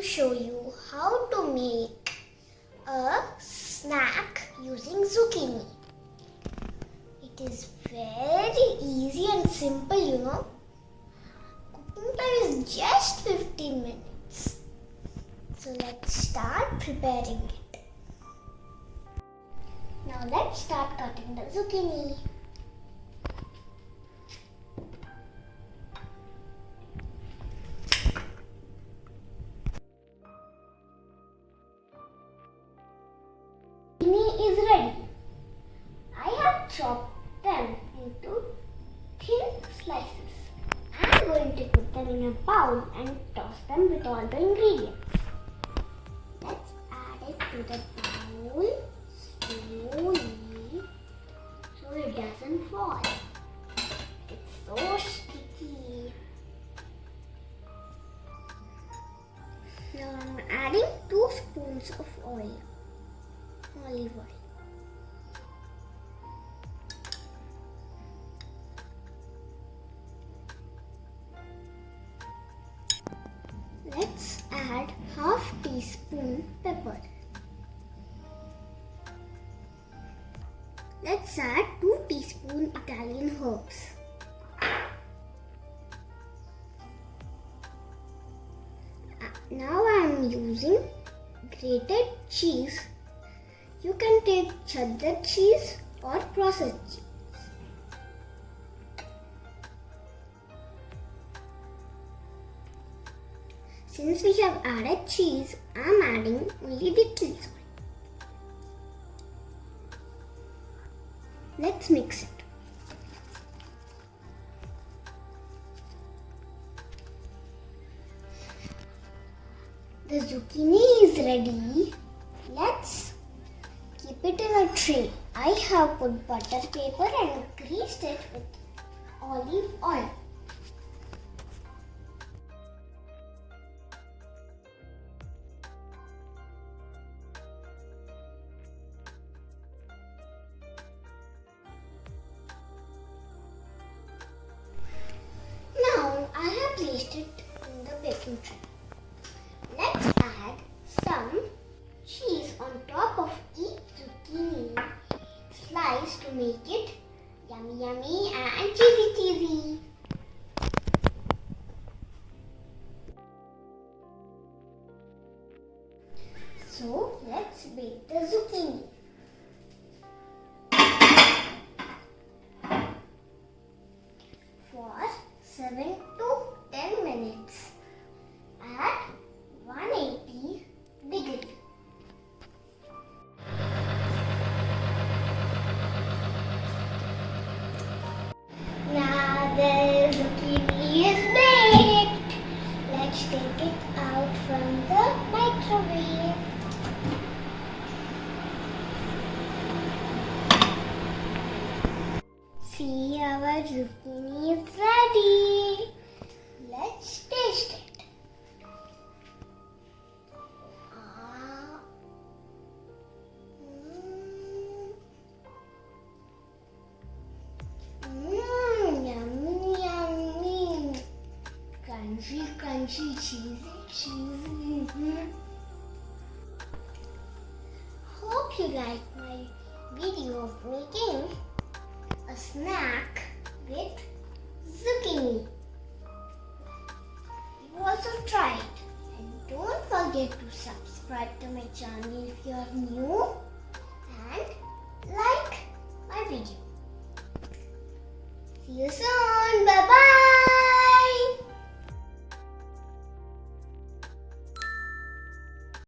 to show you how to make a snack using zucchini. It is very easy and simple, Cooking time is just 15 minutes. So let's start preparing it. Now let's start cutting the zucchini. Zucchini is ready. I have chopped them into thin slices. I am going to put them in a bowl and toss them with all the ingredients. Let's add it to the bowl slowly so it doesn't fall. It's so sticky. Now I'm adding 2 spoons of olive oil. Let's add half teaspoon pepper. Let's add 2 teaspoon Italian herbs. Now I am using grated cheese. You can take cheddar cheese or processed cheese. Since we have added cheese, I am adding only little salt. Let's mix it. The zucchini is ready. Let's keep it in a tray. I have put butter paper and greased it with olive oil. Now I have placed it in the baking tray. Let's add some cheese on top of each zucchini slice to make it yummy and cheesy. So let's bake the zucchini. For 7 to 10 minutes at 180 degrees. Now the zucchini is baked. Let's take it out from the microwave. See, our zucchini is ready. Let's taste it. Yummy. Crunchy, cheesy. Hope you like my video of making a snack with zucchini. You also try it. And don't forget to subscribe to my channel if you are new and like my video. See you soon.